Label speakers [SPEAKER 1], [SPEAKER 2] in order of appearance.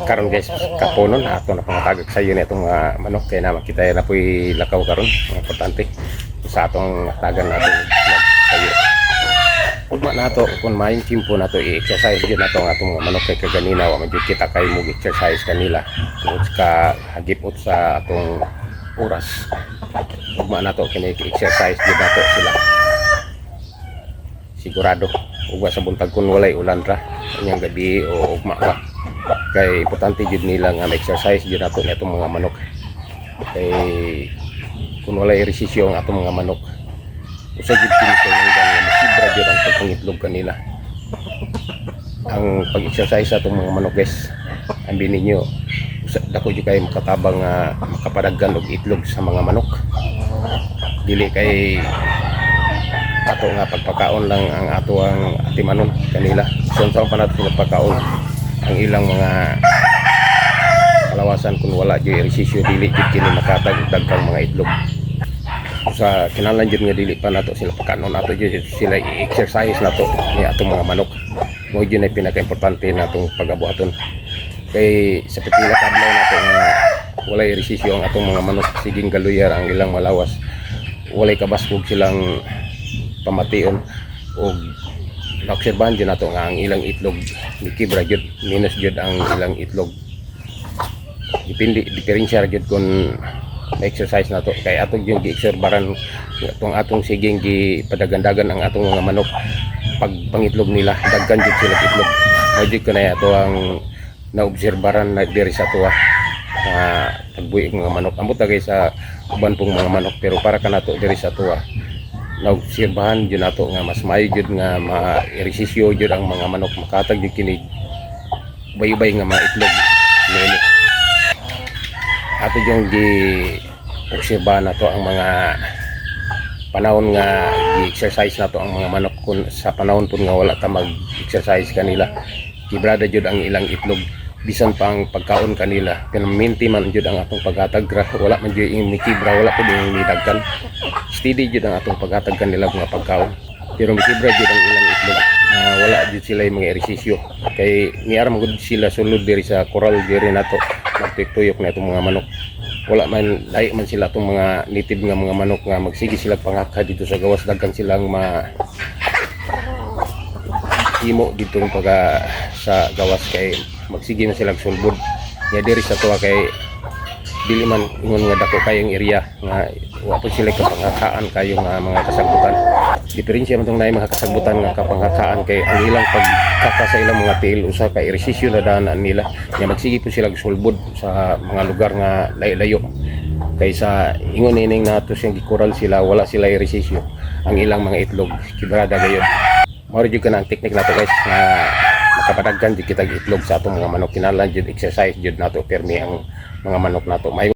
[SPEAKER 1] Karon guys, kaponon ato na pangatagag sa iyo nitong manok kay naman kita na po'y lakaw karon, importante sa atong tagan natin sa iyo. Ugma nato kun maayong timpo nato i-exercise gyud nato ang atong mga manok kay kaganina wa man gyud kita kay mo exercise kanila tungod ka hagipot sa atong oras. Ugma nato kini exercise gyud nato sila. Sigurado ugma sa buntag kun walay ulan ra inyang gabi o ugma ra kay importante jud nila nga exercise jud nato nitong mga manok kay kun walay ehersisyo ang atong mga manok usa jud kini sa nga masibra jud ang pagpangitlog kanila. Ang pag-exercise sa atong mga manok guys, ambi ninyo dako jud kay makatabang nga makapadaggan og itlog sa mga manok, dili kay ato nga pagpakaon lang ang ato ang atimanon kanila. Sunsa pa nato sila pagkaon ang ilang mga kalawasan kun wala jud ehersisyo dili jud kini makatagdag mga itlog. Sa kinahanglan jud nga dili pa nato sila pagkaon, nato jud sila i-exercise nato ni atong mga manok. Mo jud na pinaka-importante natong pag-abuhaton. Kay sa pipila kadlaw nato nga wala ehersisyo ang atong mga manok, siging galuyar ang ilang malawas. Walay kabasbog silang pamation o naobserbahan dyan nato nga ang ilang itlog mikibra jud, minus jud ang ilang itlog. Depende diferensya jud kung exercise nato kay atong yung gi-obserbaran atong siging gipadagandagan ang atong mga manok. Pag pangitlog nila daggan jud sila itlog, mo jud kanay ato ang naobserbaran na diri sa tuwa pagbuhi ng mga manok. Ambot na sa uban pong mga manok pero para kanato diri sa tuwa naobserbahan jud nato nga mas maayo jud nga ma-ehersisyo jud ang mga manok, makatag jud kini bay-bay nga maitlog nini. Ato yung gi-obserbahan nato ang mga panahon nga gi-exercise nato ang mga manok. Kun sa panahon pud nga wala ta mag-exercise kanila, gibrada jud ang ilang itlog bisan pang pagkaon kanila, pinamenti man jud ang atong paghatag ra, wala man jud yung mikibra, wala pud yung midagkan, steady jud ang atong paghatag kanila mga pagkaon pero mikibra jud ang ilang itlog. Wala jud sila yung mga ehersisyo kay niara man gud sila sulod diri sa coral diri nato magtuyok na itong mga manok. Wala man lahi man sila itong mga native nga mga manok nga magsige sila pangaka dito sa gawas, daghan silang himo dito pag sa gawas kay magsige na silang sulbod ya diri sa tuwa kay dili man ingon nga dako kayong area nga wa po sila kapanghakaan kayo nga mga kasagbutan. Diferensya man tong naay mga kasagbutan nga kapanghakaan kay ang ilang pagkaka sa ilang mga tiil usa ka ehersisyo na daanan nila nga magsige po sila sulbod sa mga lugar nga layo-layo kaysa ingon ining nato siyang gikural sila wala sila ehersisyo ang ilang mga itlog kibrada gayon. Mao jud kana ang technique nato guys nga makapadaggan jud kita itlog sa atong mga manok. Kinahanglan jud exercise jud nato permi ang mga manok nato.